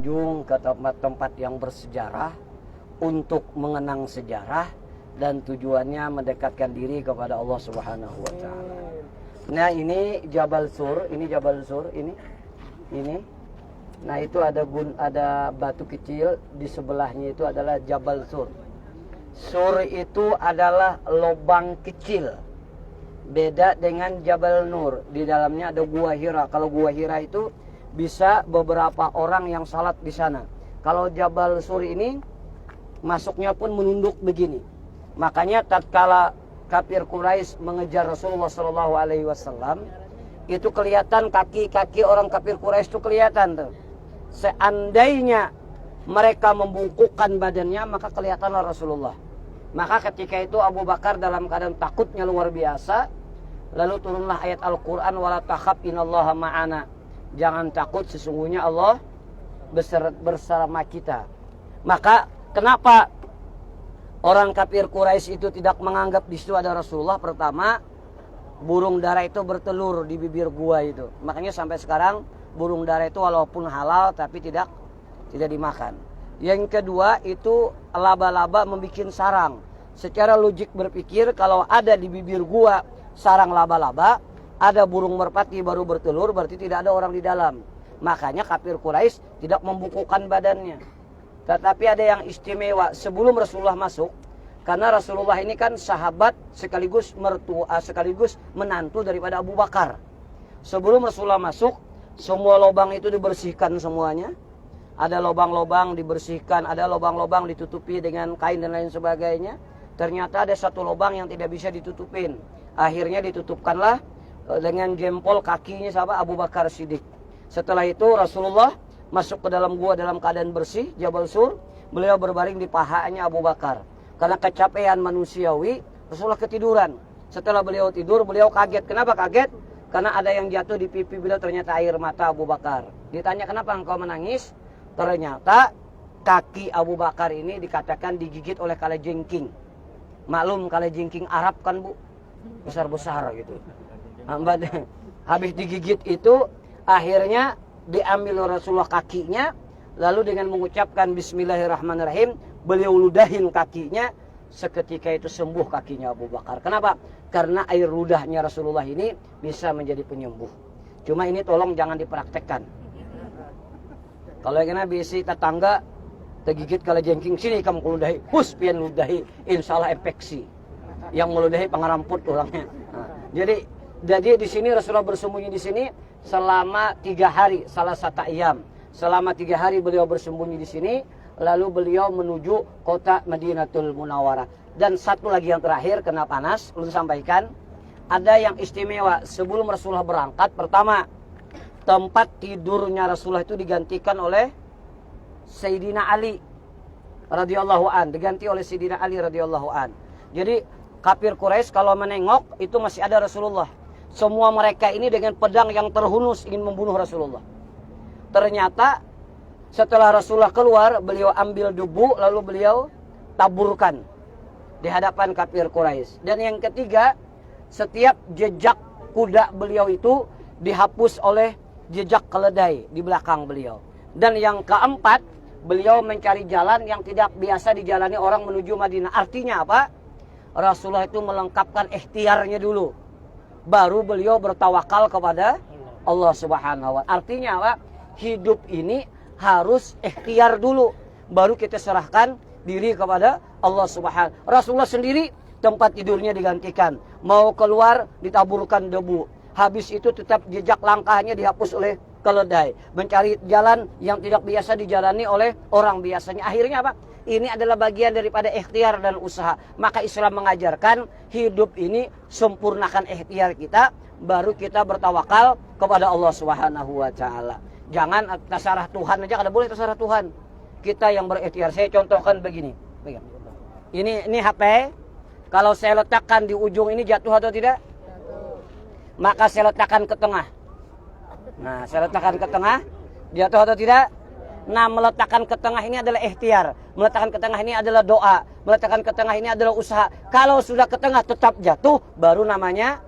berkunjung ke tempat-tempat yang bersejarah untuk mengenang sejarah dan tujuannya mendekatkan diri kepada Allah Subhanahu wa taala. Nah, ini Jabal Sur, ini. Nah, itu ada batu kecil di sebelahnya, itu adalah Jabal Sur. Sur itu adalah lubang kecil. Beda dengan Jabal Nur, di dalamnya ada Gua Hira. Kalau Gua Hira itu bisa beberapa orang yang salat di sana. Kalau Jabal Sur ini masuknya pun menunduk begini. Makanya tatkala kafir Quraisy mengejar Rasulullah Shallallahu Alaihi Wasallam, itu kelihatan kaki-kaki orang kafir Quraisy itu kelihatan tuh. Seandainya mereka membungkukkan badannya, maka kelihtanlah Rasulullah. Maka ketika itu Abu Bakar dalam keadaan takutnya luar biasa, lalu turunlah ayat Al-Quran, wala takhaf inallaha ma'ana. Jangan takut, sesungguhnya Allah bersama kita. Maka kenapa orang kafir Quraisy itu tidak menganggap di situ ada Rasulullah? Pertama, burung dara itu bertelur di bibir gua itu. Makanya sampai sekarang burung dara itu walaupun halal tapi tidak dimakan. Yang kedua itu laba-laba membuat sarang. Secara logik berpikir, kalau ada di bibir gua sarang laba-laba, ada burung merpati baru bertelur, berarti tidak ada orang di dalam. Makanya kafir Quraisy tidak membungkukkan badannya. Tetapi ada yang istimewa sebelum Rasulullah masuk, karena Rasulullah ini kan sahabat sekaligus mertua sekaligus menantu daripada Abu Bakar. Sebelum Rasulullah masuk, semua lubang itu dibersihkan semuanya. Ada lubang-lubang dibersihkan, ada lubang-lubang ditutupi dengan kain dan lain sebagainya. Ternyata ada satu lubang yang tidak bisa ditutupin. Akhirnya ditutupkanlah dengan jempol kakinya sahabat Abu Bakar Siddiq. Setelah itu Rasulullah masuk ke dalam gua dalam keadaan bersih, Jabal Sur. Beliau berbaring di pahanya Abu Bakar. Karena kecapean manusiawi, Rasulullah ketiduran. Setelah beliau tidur, beliau kaget. Kenapa kaget? Karena ada yang jatuh di pipi beliau, ternyata air mata Abu Bakar. Ditanya, kenapa engkau menangis? Ternyata kaki Abu Bakar ini dikatakan digigit oleh kalajengking. Maklum kalajengking Arab kan bu, besar-besar gitu. Habis digigit itu, akhirnya diambil Rasulullah kakinya, lalu dengan mengucapkan Bismillahirrahmanirrahim, beliau ludahin kakinya. Seketika itu sembuh kakinya Abu Bakar. Kenapa? Karena air ludahnya Rasulullah ini bisa menjadi penyembuh. Cuma ini tolong jangan dipraktekkan. Kalau kena bisi tetangga tergigit kalajengking, sini kamu ludahi, hus pian ludahi, insyaallah infeksi. Yang meludahi pengaramput orangnya. Jadi di sini Rasulullah bersembunyi di sini selama 3 hari, salah satu ayam. Selama 3 hari beliau bersembunyi di sini, lalu beliau menuju kota Madinatul Munawwarah. Dan satu lagi yang terakhir, kena panas, belum sampaikan, ada yang istimewa sebelum Rasulullah berangkat. Pertama, tempat tidurnya Rasulullah itu digantikan oleh Sayyidina Ali radhiyallahu an, diganti oleh Sayyidina Ali radhiyallahu an. Jadi kafir Quraisy kalau menengok itu masih ada Rasulullah. Semua mereka ini dengan pedang yang terhunus ingin membunuh Rasulullah. Ternyata setelah Rasulullah keluar, beliau ambil debu lalu beliau taburkan di hadapan kafir Quraisy. Dan yang ketiga, setiap jejak kuda beliau itu dihapus oleh jejak keledai di belakang beliau. Dan yang keempat, beliau mencari jalan yang tidak biasa dijalani orang menuju Madinah. Artinya apa? Rasulullah itu melengkapkan ikhtiarnya dulu, baru beliau bertawakal kepada Allah Subhanahu wa ta'ala. Artinya apa? Hidup ini harus ikhtiar dulu, baru kita serahkan diri kepada Allah Subhanahu. Rasulullah sendiri tempat tidurnya digantikan, mau keluar ditaburkan debu, habis itu tetap jejak langkahnya dihapus oleh keledai, mencari jalan yang tidak biasa dijalani oleh orang biasanya. Akhirnya apa? Ini adalah bagian daripada ikhtiar dan usaha. Maka Islam mengajarkan hidup ini sempurnakan ikhtiar kita, baru kita bertawakal kepada Allah Subhanahu wa taala. Jangan terserah Tuhan aja, kada boleh terserah Tuhan. Kita yang berikhtiar. Saya contohkan begini. Ini HP. Kalau saya letakkan di ujung ini jatuh atau tidak? Jatuh. Maka saya letakkan ke tengah. Nah, saya letakkan ke tengah, jatuh atau tidak? Nah, meletakkan ke tengah ini adalah ikhtiar. Meletakkan ke tengah ini adalah doa. Meletakkan ke tengah ini adalah usaha. Kalau sudah ke tengah tetap jatuh, baru namanya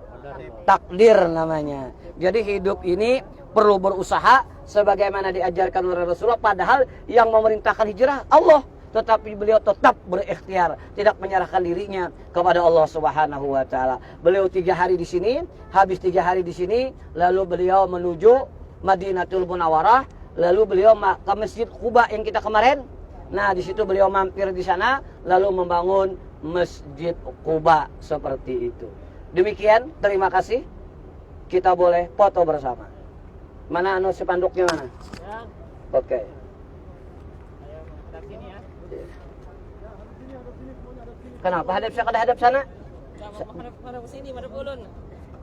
takdir namanya. Jadi hidup ini perlu berusaha, sebagaimana diajarkan oleh Rasulullah, padahal yang memerintahkan hijrah Allah, tetapi beliau tetap berikhtiar, tidak menyerahkan dirinya kepada Allah Subhanahu wa taala. Beliau 3 hari di sini, habis 3 hari di sini, lalu beliau menuju Madinatul Munawwarah, lalu beliau ke Masjid Quba yang kita kemarin. Nah, di situ beliau mampir di sana, lalu membangun Masjid Quba seperti itu. Demikian, terima kasih. Kita boleh foto bersama. Mana spanduknya mana? Ya. Oke. Ayo, hadap sini ya. Kenapa hadap sana? Hadap sini, hadap ulun.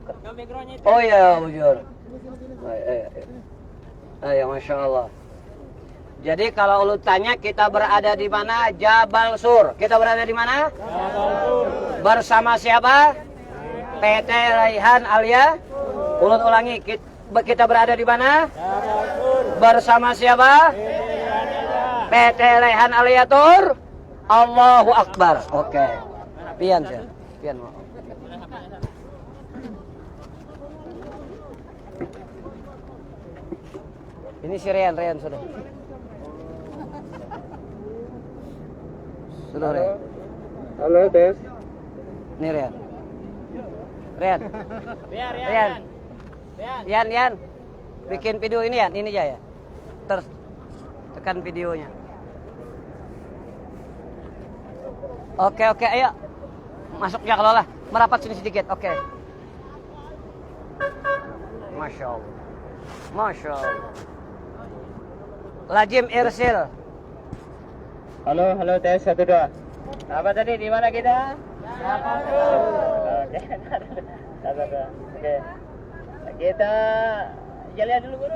Backgroundnya itu. Oh iya, bujur. Ayo, Masya Allah. Jadi kalau ulun tanya, kita berada di mana? Jabal Sur. Kita berada di mana? Jabal Sur. Bersama siapa? PT Raihan Alia. Ulun ulangi, kita berada di mana? Jabal Sur. Bersama siapa? PT Raihan Alia Tur. Allahu Akbar. Oke. Pian sih. Pian mau. Ini si Rian sudah. Sudah Rian. Halo, tes. Ini Rian. Rian. Bikin video ini ya, ini aja ya. Terus tekan videonya. Oke, ayo. Masuknya kalau lah. Merapat sini sedikit. Oke. Masya Allah. Lajim Irsil. Halo, tes 1 2. Apa tadi? Di mana kita? Oke. Kita yel-yel dulu, Guru.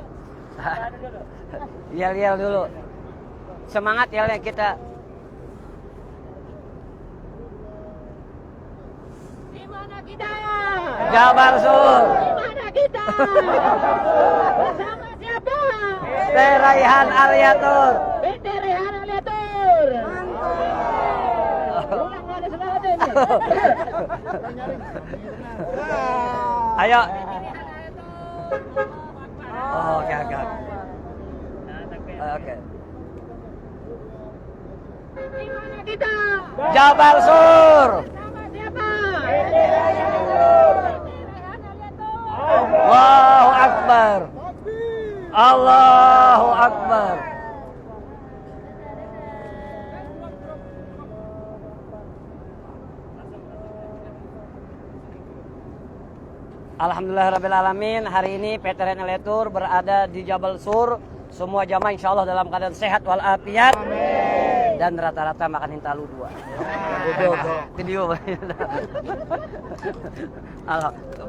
Yel dulu. Semangat yelnya kita. Di mana kita? Jabal Sur. Di mana kita? Bersama siapa? Raihan Aliatur. PT Raihan Aliatur. Ulang ada selawat ini. Ayo. Oke. Di mana kita? Jabal Sur. Bersama siapa? Allahu Akbar. Allahu Akbar. Alhamdulillahirrabbilalamin. Hari ini PT Raihan Aliatur berada di Jabal Sur. Semua jamaah insya Allah dalam keadaan sehat walafiat. Dan rata-rata makan hintalu 2. Video.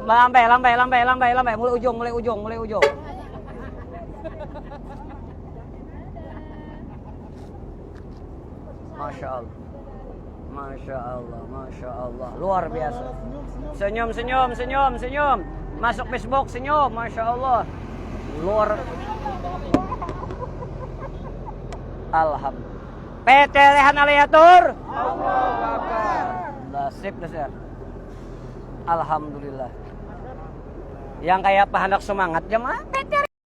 Lambai. Mulai ujung. Masya Allah. Luar biasa. Senyum. Masuk Facebook, senyum. Masya Allah. Luar. Alhamdulillah. PT Raihan Aliatur. Allahu Akbar. Nasib. Alhamdulillah. Yang kayak apa hendak semangat jemaah PT